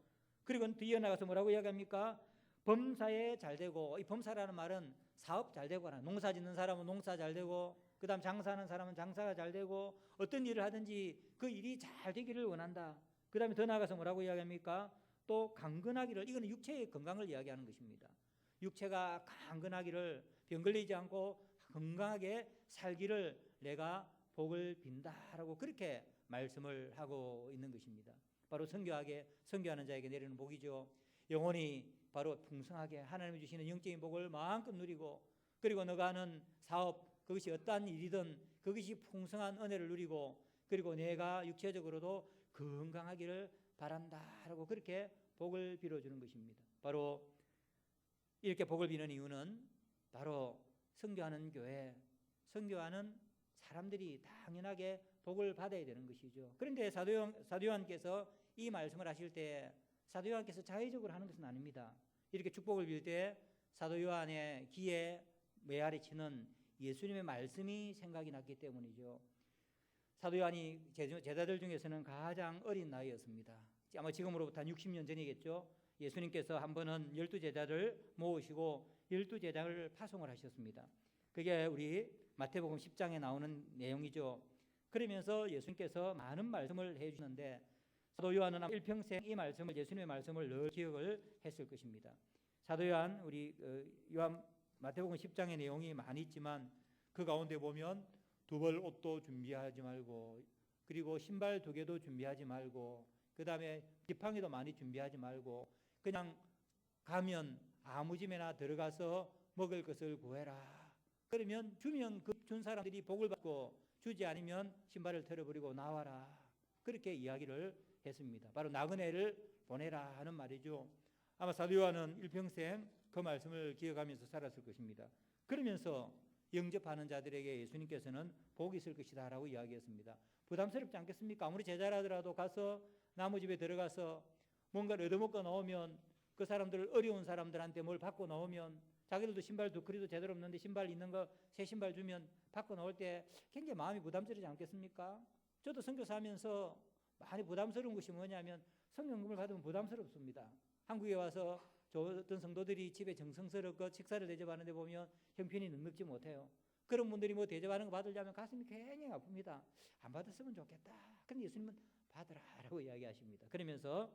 그리고 뒤에 나가서 뭐라고 이야기합니까? 범사에 잘되고, 이 범사라는 말은 사업 잘되고, 농사 짓는 사람은 농사 잘되고, 그 다음 장사하는 사람은 장사가 잘되고, 어떤 일을 하든지 그 일이 잘 되기를 원한다. 그 다음에 더 나아가서 뭐라고 이야기합니까? 또 강건하기를, 이거는 육체의 건강을 이야기하는 것입니다. 육체가 강건하기를, 병 걸리지 않고 건강하게 살기를 내가 복을 빈다라고 그렇게 말씀을 하고 있는 것입니다. 바로 선교하는 자에게 내리는 복이죠. 영혼이 바로 풍성하게 하나님이 주시는 영적인 복을 마음껏 누리고, 그리고 너가 하는 사업, 그것이 어떠한 일이든 그것이 풍성한 은혜를 누리고, 그리고 내가 육체적으로도 건강하기를 바란다라고 그렇게 복을 빌어주는 것입니다. 바로 이렇게 복을 비는 이유는 바로 선교하는 교회, 선교하는 사람들이 당연하게 복을 받아야 되는 것이죠. 그런데 사도 요한께서 이 말씀을 하실 때 사도 요한께서 자의적으로 하는 것은 아닙니다. 이렇게 축복을 빌 때 사도 요한의 귀에 메아리치는 예수님의 말씀이 생각이 났기 때문이죠. 사도 요한이 제자들 중에서는 가장 어린 나이였습니다. 아마 지금으로부터 한 60년 전이겠죠. 예수님께서 한 번은 12제자를 모으시고 12제자를 파송을 하셨습니다. 그게 우리 마태복음 10장에 나오는 내용이죠. 그러면서 예수님께서 많은 말씀을 해주시는데 사도 요한은 일평생 이 말씀을, 예수님의 말씀을 늘 기억을 했을 것입니다. 사도 요한, 우리 요한 마태복음 10장의 내용이 많이 있지만 그 가운데 보면 두 벌 옷도 준비하지 말고, 그리고 신발 2개도 준비하지 말고, 그 다음에 지팡이도 많이 준비하지 말고 그냥 가면 아무 집에나 들어가서 먹을 것을 구해라. 그러면 주면 그 준 사람들이 복을 받고, 주지 않으면 신발을 털어버리고 나와라. 그렇게 이야기를 했습니다. 바로 나그네를 보내라 하는 말이죠. 아마 사도 요한은 일평생 그 말씀을 기억하면서 살았을 것입니다. 그러면서 영접하는 자들에게 예수님께서는 복이 있을 것이다 라고 이야기했습니다. 부담스럽지 않겠습니까? 아무리 제자라 하더라도 가서 나무 집에 들어가서 뭔가를 얻어먹고 나오면, 그 사람들, 어려운 사람들한테 뭘 받고 나오면, 자기들도 신발 2컬이도 제대로 없는데 신발 있는 거 새 신발 주면 받고 나올 때 굉장히 마음이 부담스럽지 않겠습니까? 저도 선교사 하면서 많이 부담스러운 것이 뭐냐면 성경금을 받으면 부담스럽습니다. 한국에 와서 어떤 성도들이 집에 정성스럽고 식사를 대접하는데 보면 형편이 넉넉지 못해요. 그런 분들이 뭐 대접하는 거 받으려면 가슴이 굉장히 아픕니다. 안 받았으면 좋겠다. 근데 예수님은 받으라라고 이야기하십니다. 그러면서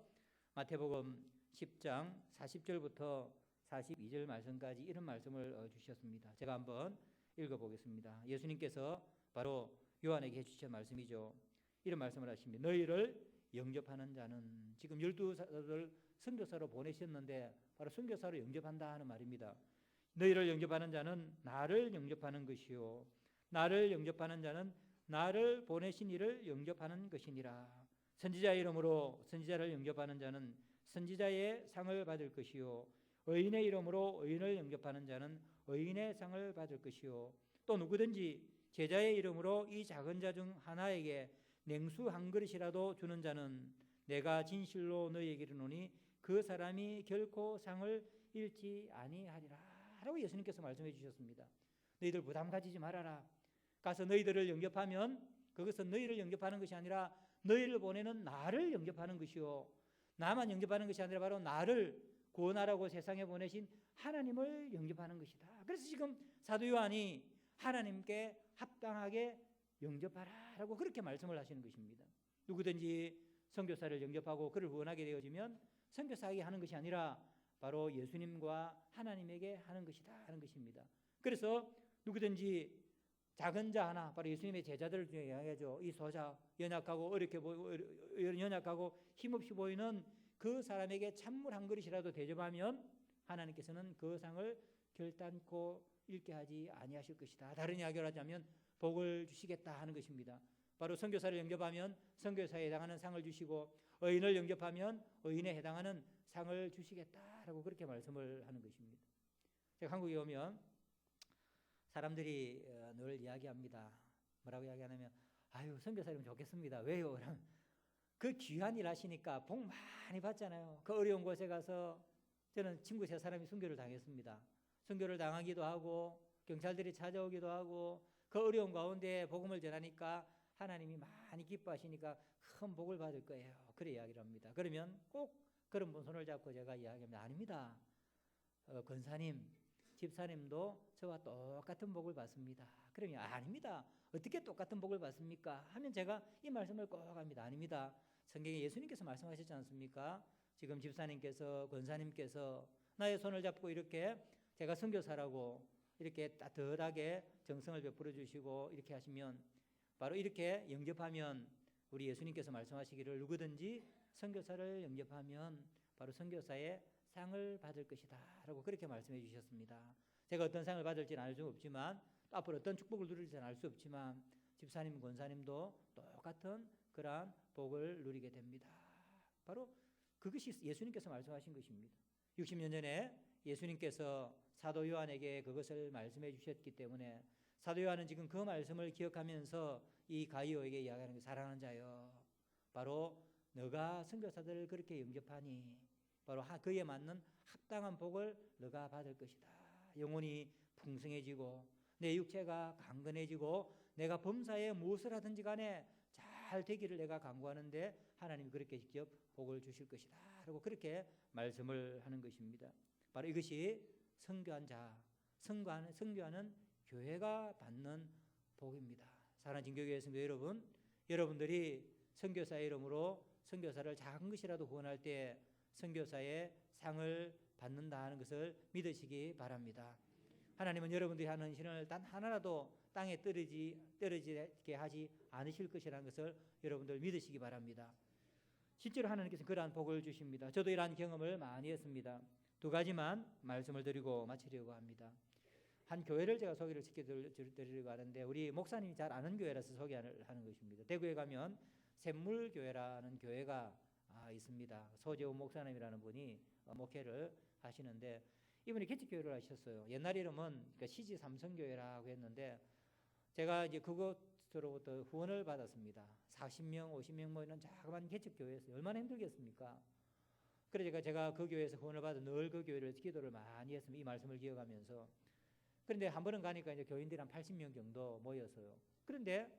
마태복음 10장 40절부터 42절 말씀까지 이런 말씀을 주셨습니다. 제가 한번 읽어보겠습니다. 예수님께서 바로 요한에게 해주신 말씀이죠. 이런 말씀을 하십니다. 너희를 영접하는 자는, 지금 12사도를 선교사로 보내셨는데 바로 선교사로 영접한다 하는 말입니다. 너희를 영접하는 자는 나를 영접하는 것이요, 나를 영접하는 자는 나를 보내신 이를 영접하는 것이니라. 선지자의 이름으로 선지자를 영접하는 자는 선지자의 상을 받을 것이요, 의인의 이름으로 의인을 영접하는 자는 의인의 상을 받을 것이요, 또 누구든지 제자의 이름으로 이 작은 자 중 하나에게 냉수 한 그릇이라도 주는 자는 내가 진실로 너희에게 이르노니 그 사람이 결코 상을 잃지 아니하리라 라고 예수님께서 말씀해 주셨습니다. 너희들 부담 가지지 말아라. 가서 너희들을 영접하면 그것은 너희를 영접하는 것이 아니라 너희를 보내는 나를 영접하는 것이요, 나만 영접하는 것이 아니라 바로 나를 구원하라고 세상에 보내신 하나님을 영접하는 것이다. 그래서 지금 사도 요한이 하나님께 합당하게 영접하라라고 그렇게 말씀을 하시는 것입니다. 누구든지 선교사를 영접하고 그를 구원하게 되어지면 선교사에게 하는 것이 아니라 바로 예수님과 하나님에게 하는 것이다 하는 것입니다. 그래서 누구든지 작은 자 하나, 바로 예수님의 제자들을 중에 이야기하죠. 이 소자, 연약하고 연약하고 힘없이 보이는 그 사람에게 찬물 한 그릇이라도 대접하면 하나님께서는 그 상을 결단코 잃게 하지 아니하실 것이다. 다른 이야기를 하자면 복을 주시겠다 하는 것입니다. 바로 선교사를 영접하면 선교사에 해당하는 상을 주시고, 의인을 영접하면 의인에 해당하는 상을 주시겠다라고 그렇게 말씀을 하는 것입니다. 제가 한국에 오면 사람들이 늘 이야기합니다. 뭐라고 이야기하냐면 아유 선교사님 좋겠습니다. 왜요? 그러면 그 귀한 일 하시니까 복 많이 받잖아요. 그 어려운 곳에 가서 저는 친구 세 사람이 순교를 당했습니다. 순교를 당하기도 하고 경찰들이 찾아오기도 하고 그 어려운 가운데 복음을 전하니까 하나님이 많이 기뻐하시니까 큰 복을 받을 거예요. 그래 이야기를 합니다. 그러면 꼭 그런 분 손을 잡고 제가 이야기합니다. 아닙니다. 권사님, 집사님도 저와 똑같은 복을 받습니다. 그러면 아닙니다. 어떻게 똑같은 복을 받습니까? 하면 제가 이 말씀을 꼭 합니다. 아닙니다. 성경에 예수님께서 말씀하셨지 않습니까? 지금 집사님께서 권사님께서 나의 손을 잡고 이렇게 제가 선교사라고 이렇게 따뜻하게 정성을 베풀어 주시고 이렇게 하시면 바로 이렇게 영접하면 우리 예수님께서 말씀하시기를 누구든지 선교사를 영접하면 바로 선교사의 상을 받을 것이다 라고 그렇게 말씀해 주셨습니다. 제가 어떤 상을 받을지는 알 수 없지만 또 앞으로 어떤 축복을 누릴지는 알 수 없지만 집사님, 권사님도 똑같은 그러한 복을 누리게 됩니다. 바로 그것이 예수님께서 말씀하신 것입니다. 60년 전에 예수님께서 사도 요한에게 그것을 말씀해 주셨기 때문에 사도 요한은 지금 그 말씀을 기억하면서 이 가이오에게 이야기하는 게 사랑하는 자여 바로 너가 선교사들을 그렇게 영접하니 바로 그에 맞는 합당한 복을 너가 받을 것이다. 영혼이 풍성해지고 내 육체가 강건해지고 내가 범사에 무엇을 하든지 간에 잘 되기를 내가 간구하는데 하나님이 그렇게 직접 복을 주실 것이다 라고 그렇게 말씀을 하는 것입니다. 바로 이것이 선교한 자, 선교하는 교회가 받는 복입니다. 사랑하는 진교교회 성도 여러분, 여러분들이 선교사의 이름으로 선교사를 작은 것이라도 후원할 때 선교사의 상을 받는다 하는 것을 믿으시기 바랍니다. 하나님은 여러분들이 하는 헌신을 단 하나라도 땅에 떨어지게 하지 않으실 것이라는 것을 여러분들 믿으시기 바랍니다. 실제로 하나님께서 그러한 복을 주십니다. 저도 이러한 경험을 많이 했습니다. 두 가지만 말씀을 드리고 마치려고 합니다. 한 교회를 제가 소개를 시켜드리려고 하는데 우리 목사님이 잘 아는 교회라서 소개를 하는 것입니다. 대구에 가면 샘물교회라는 교회가 있습니다. 소재훈 목사님이라는 분이 목회를 하시는데 이분이 개척교회를 하셨어요. 옛날 이름은 그러니까 CG 삼성교회라고 했는데 제가 이제 그것으로부터 후원을 받았습니다. 40명, 50명 뭐 이런 자그마한 개척교회에서 얼마나 힘들겠습니까? 그래서 제가 그 교회에서 후원을 받아 늘 그 교회를 기도를 많이 했습니다. 이 말씀을 기억하면서. 그런데 한 번은 가니까 이제 교인들이 한 80명 정도 모였어요. 그런데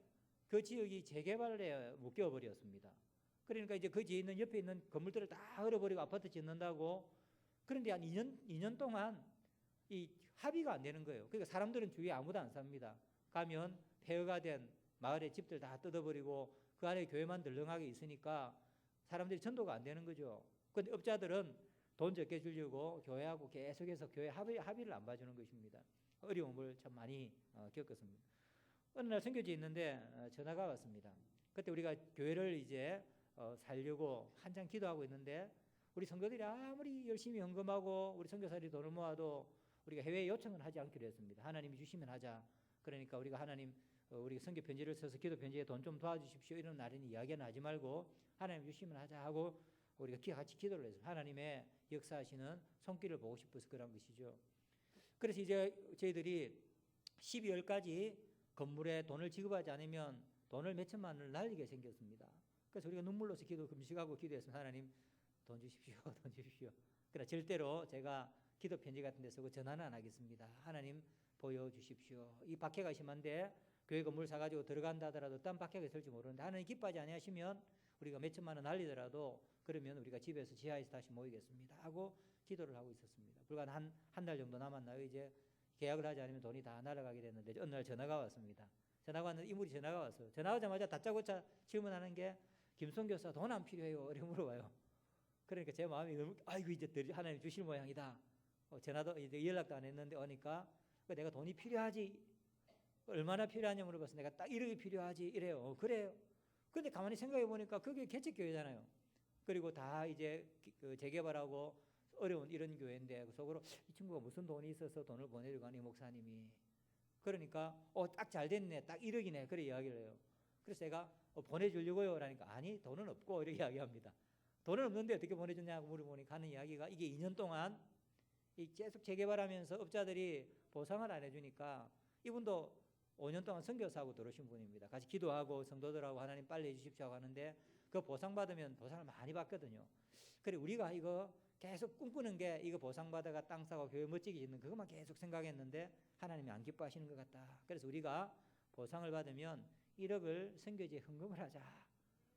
그 지역이 재개발에 묶여버렸습니다. 그러니까 이제 그 지에 있는 옆에 있는 건물들을 다 얼어버리고 아파트 짓는다고. 그런데 한 2년 동안 이 합의가 안 되는 거예요. 그러니까 사람들은 주위에 아무도 안 삽니다. 가면 폐허가 된 마을의 집들 다 뜯어버리고 그 안에 교회만 덜렁하게 있으니까 사람들이 전도가 안 되는 거죠. 그런데 업자들은 돈 적게 주려고 교회하고 계속해서 교회 합의를 안 봐주는 것입니다. 어려움을 참 많이 겪었습니다. 어느 날 선교지에 있는데 전화가 왔습니다. 그때 우리가 교회를 이제 살려고 한창 기도하고 있는데 우리 성도들이 아무리 열심히 헌금하고 우리 선교사들이 돈을 모아도 우리가 해외 요청을 하지 않기로 했습니다. 하나님이 주시면 하자. 그러니까 우리가 하나님 우리 선교 편지를 써서 기도 편지에 돈 좀 도와주십시오 이런 날은 이야기는 하지 말고 하나님 주시면 하자 하고 우리가 같이 기도를 했어요. 하나님의 역사하시는 손길을 보고 싶어서 그런 것이죠. 그래서 이제 저희들이 12월까지 건물에 돈을 지급하지 않으면 돈을 몇 천만 원을 날리게 생겼습니다. 그래서 우리가 눈물로서 금식하고 기도했습니다. 하나님 돈 주십시오. 돈 주십시오. 그러나 절대로 제가 기도 편지 같은 데 쓰고 전화는 안 하겠습니다. 하나님 보여주십시오. 이 박해가 심한데 교회 건물 사가지고 들어간다 하더라도 어떤 박해가 있을지 모르는데 하나님 기뻐하지 아니하시면 우리가 몇 천만 원 날리더라도 그러면 우리가 집에서 지하에서 다시 모이겠습니다 하고 기도를 하고 있었습니다. 불과 한 달 정도 남았나요? 이제 계약을 하지 않으면 돈이 다 날아가게 됐는데 어느 날 전화가 왔습니다. 전화가 왔는데 이물이 전화가 왔어요. 전화 오자마자 다짜고짜 질문하는 게 김성 교사 돈 안 필요해요? 이렇게 물어봐요. 그러니까 제 마음이 너무 아이고 이제 하나님 주실 모양이다. 전화도 이제 연락도 안 했는데 오니까 내가 돈이 필요하지 얼마나 필요하냐 물어봐서 내가 딱 1억이 필요하지 이래요. 그래요. 근데 가만히 생각해 보니까 그게 개척교회잖아요. 그리고 다 이제 재개발하고 어려운 이런 교회인데 속으로 이 친구가 무슨 돈이 있어서 돈을 보내주고 하니 목사님이 그러니까 딱 잘 됐네 딱 1억이네 그래 이야기를 해요. 그래서 제가 보내주려고요 라니까 아니 돈은 없고 이렇게 이야기합니다. 돈은 없는데 어떻게 보내줬냐고 물어보니까 하는 이야기가 이게 2년 동안 이 계속 재개발하면서 업자들이 보상을 안 해주니까 이분도 5년 동안 선교사하고 들어오신 분입니다. 같이 기도하고 성도들하고 하나님 빨리 해주십시오 하고 하는데 그 보상받으면 보상을 많이 받거든요. 그래 우리가 이거 계속 꿈꾸는 게 이거 보상받아가 땅 사고 교회 멋지게 짓는 그것만 계속 생각했는데 하나님이 안 기뻐하시는 것 같다. 그래서 우리가 보상을 받으면 1억을 선교지에 헌금을 하자.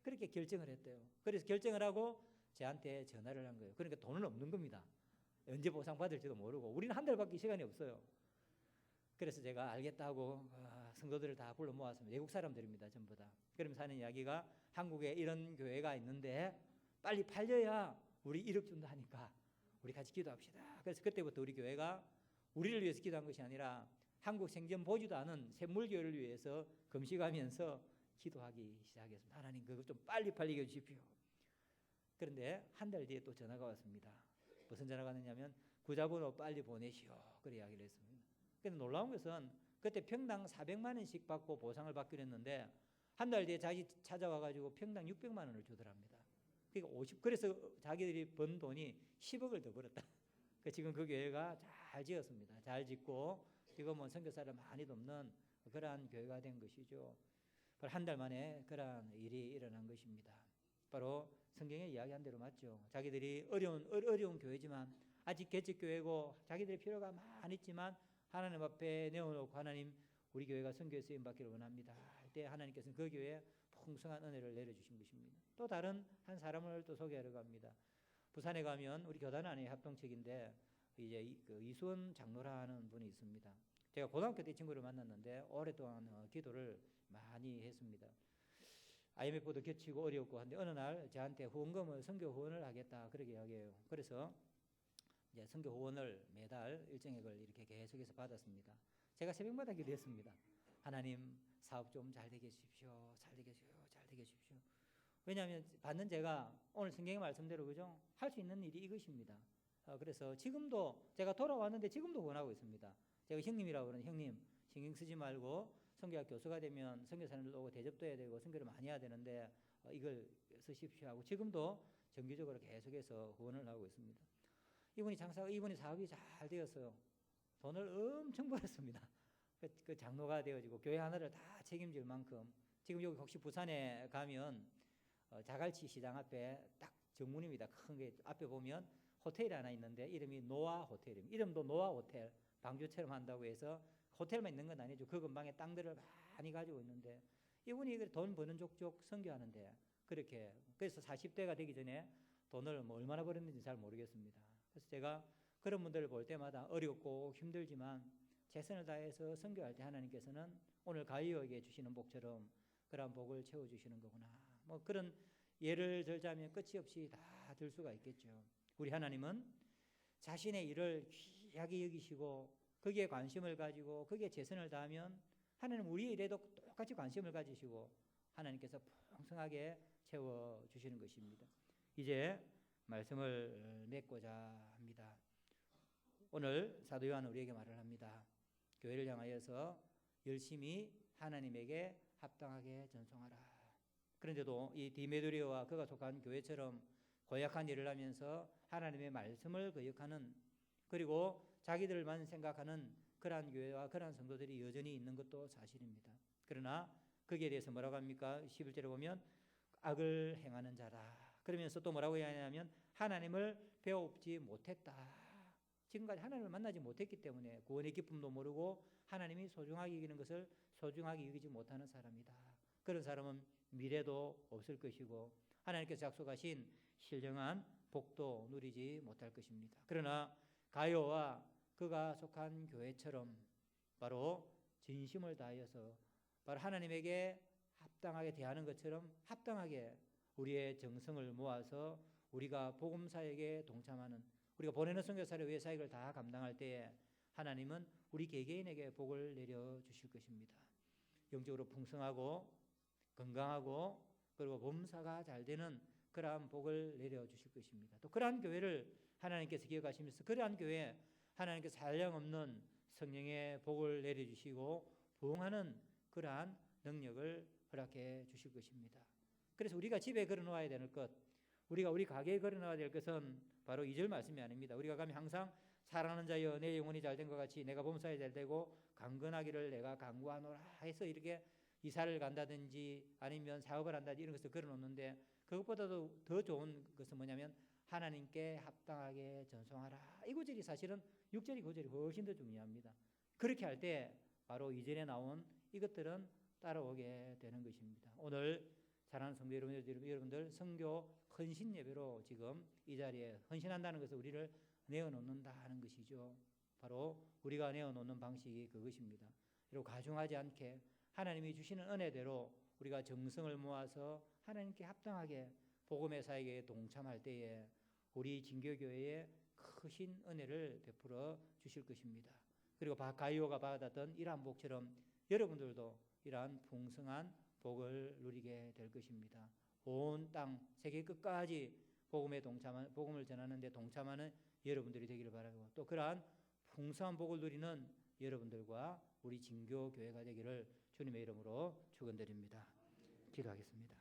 그렇게 결정을 했대요. 그래서 결정을 하고 저한테 전화를 한 거예요. 그러니까 돈은 없는 겁니다. 언제 보상받을지도 모르고 우리는 한 달밖에 시간이 없어요. 그래서 제가 알겠다고 성도들을 다 불러 모았습니다. 외국 사람들입니다. 전부 다. 그러면서 하는 이야기가 한국에 이런 교회가 있는데 빨리 팔려야 우리 1억 준다 하니까 우리 같이 기도합시다. 그래서 그때부터 우리 교회가 우리를 위해서 기도한 것이 아니라 한국 생전 보지도 않은 샘물교회를 위해서 금식하면서 기도하기 시작했습니다. 하나님 그거 좀 빨리 팔리게 해주십시오. 그런데 한 달 뒤에 또 전화가 왔습니다. 무슨 전화가 왔느냐면 구자본으로 빨리 보내시오. 그래 이야기를 했습니다. 근데 놀라운 것은 그때 평당 400만 원씩 받고 보상을 받기로 했는데 한 달 뒤에 자기 찾아와가지고 평당 600만 원을 주더랍니다. 그러니까 그래서 자기들이 번 돈이 10억을 더 벌었다. 지금 그 교회가 잘 지었습니다. 잘 짓고 지금 뭐 선교사를 많이 돕는 그러한 교회가 된 것이죠. 바로 한 달 만에 그러한 일이 일어난 것입니다. 바로 성경에 이야기한 대로 맞죠. 자기들이 어려운 교회지만 아직 개척교회고 자기들의 필요가 많이 있지만 하나님 앞에 내어놓고 하나님 우리 교회가 선교에 쓰임 받기를 원합니다. 할 때 하나님께서는 그 교회에 풍성한 은혜를 내려주신 것입니다. 또 다른 한 사람을 또 소개하려고 합니다. 부산에 가면 우리 교단 안에 합동책인데 이제 이수원 장로라는 분이 있습니다. 제가 고등학교 때 친구를 만났는데 오랫동안 기도를 많이 했습니다. IMF도 겹치고 어렵고 한데 어느 날 저한테 후원금을 선교 후원을 하겠다 그렇게 이야기해요. 그래서 이제 선교 후원을 매달 일정액을 이렇게 계속해서 받았습니다. 제가 새벽마다 기도했습니다. 하나님 사업 좀 잘 되게 해주십시오. 잘 되게 해주십시오. 잘 되게 해주십시오. 왜냐하면 받는 제가 오늘 성경의 말씀대로 그죠? 할 수 있는 일이 이것입니다. 그래서 지금도 제가 돌아왔는데 지금도 원하고 있습니다. 제가 형님이라고 그러는 형님 신경 쓰지 말고 선교학 교수가 되면 선교사님들 오고 대접도 해야 되고 선교를 많이 해야 되는데 이걸 쓰십시오 하고 지금도 정기적으로 계속해서 후원을 하고 있습니다. 이분이 사업이 잘 되었어요. 돈을 엄청 벌었습니다. 그 장로가 되어지고 교회 하나를 다 책임질 만큼 지금 여기 혹시 부산에 가면 자갈치 시장 앞에 딱 정문입니다. 큰 게 앞에 보면 호텔이 하나 있는데 이름이 노아 호텔입니다. 이름도 노아 호텔 방주처럼 한다고 해서 호텔만 있는 건 아니죠. 그 근방에 땅들을 많이 가지고 있는데 이분이 돈 버는 족족 선교하는데 그렇게 그래서 40대가 되기 전에 돈을 뭐 얼마나 벌었는지 잘 모르겠습니다. 그래서 제가 그런 분들을 볼 때마다 어렵고 힘들지만 최선을 다해서 선교할 때 하나님께서는 오늘 가이어에게 주시는 복처럼 그런 복을 채워주시는 거구나. 뭐 그런 예를 들자면 끝이 없이 다 들 수가 있겠죠. 우리 하나님은 자신의 일을 귀하게 여기시고 거기에 관심을 가지고 거기에 최선을 다하면 하나님 우리 일에도 똑같이 관심을 가지시고 하나님께서 풍성하게 채워주시는 것입니다. 이제 말씀을 맺고자 합니다. 오늘 사도 요한은 우리에게 말을 합니다. 교회를 향하여서 열심히 하나님에게 합당하게 전송하라. 그런데도 이 디메드리오와 그가 속한 교회처럼 고약한 일을 하면서 하나님의 말씀을 거역하는 그리고 자기들만 생각하는 그러한 교회와 그러한 성도들이 여전히 있는 것도 사실입니다. 그러나 거기에 대해서 뭐라고 합니까? 11절에 보면 악을 행하는 자라. 그러면서 또 뭐라고 하냐면 하나님을 배웁지 못했다. 지금까지 하나님을 만나지 못했기 때문에 구원의 기쁨도 모르고 하나님이 소중하게 여기는 것을 소중하게 여기지 못하는 사람이다. 그런 사람은 미래도 없을 것이고 하나님께서 약속하신 신령한 복도 누리지 못할 것입니다. 그러나 가요와 그가 속한 교회처럼 바로 진심을 다하여서 바로 하나님에게 합당하게 대하는 것처럼 합당하게 우리의 정성을 모아서 우리가 복음사역에 동참하는 우리가 보내는 선교사를 위해 사역을 다 감당할 때에 하나님은 우리 개개인에게 복을 내려주실 것입니다. 영적으로 풍성하고 건강하고 그리고 범사가 잘 되는 그러한 복을 내려주실 것입니다. 또 그러한 교회를 하나님께서 기억하시면서 그러한 교회에 하나님께서 한량없는 성령의 복을 내려주시고 부흥하는 그러한 능력을 허락해 주실 것입니다. 그래서 우리가 집에 걸어놓아야 되는 것 우리가 우리 가게에 걸어놔야 될 것은 바로 2절 말씀이 아닙니다. 우리가 가면 항상 사랑하는 자여 내 영혼이 잘된 것 같이 내가 범사에 잘되고 강건하기를 내가 간구하노라 해서 이렇게 이사를 간다든지 아니면 사업을 한다든지 이런 것을 걸어놓는데 그것보다도 더 좋은 것은 뭐냐면 하나님께 합당하게 전송하라. 이 구절이 사실은 6절이 9절이 훨씬 더 중요합니다. 그렇게 할 때 바로 2절에 나온 이것들은 따라오게 되는 것입니다. 오늘 사랑하는 성도 여러분들 선교 헌신 예배로 지금 이 자리에 헌신한다는 것을 우리를 내어놓는다 하는 것이죠. 바로 우리가 내어놓는 방식이 그것입니다. 그리고 가중하지 않게 하나님이 주시는 은혜대로 우리가 정성을 모아서 하나님께 합당하게 복음의 사역에 동참할 때에 우리 진교교회에 크신 은혜를 베풀어 주실 것입니다. 그리고 가이오가 받았던 이러한 복처럼 여러분들도 이러한 풍성한 복을 누리게 될 것입니다. 온 땅 세계 끝까지 복음을 전하는 데 동참하는 여러분들이 되기를 바라고 또 그러한 풍성한 복을 누리는 여러분들과 우리 진교교회가 되기를 주님의 이름으로 축원드립니다. 기도하겠습니다.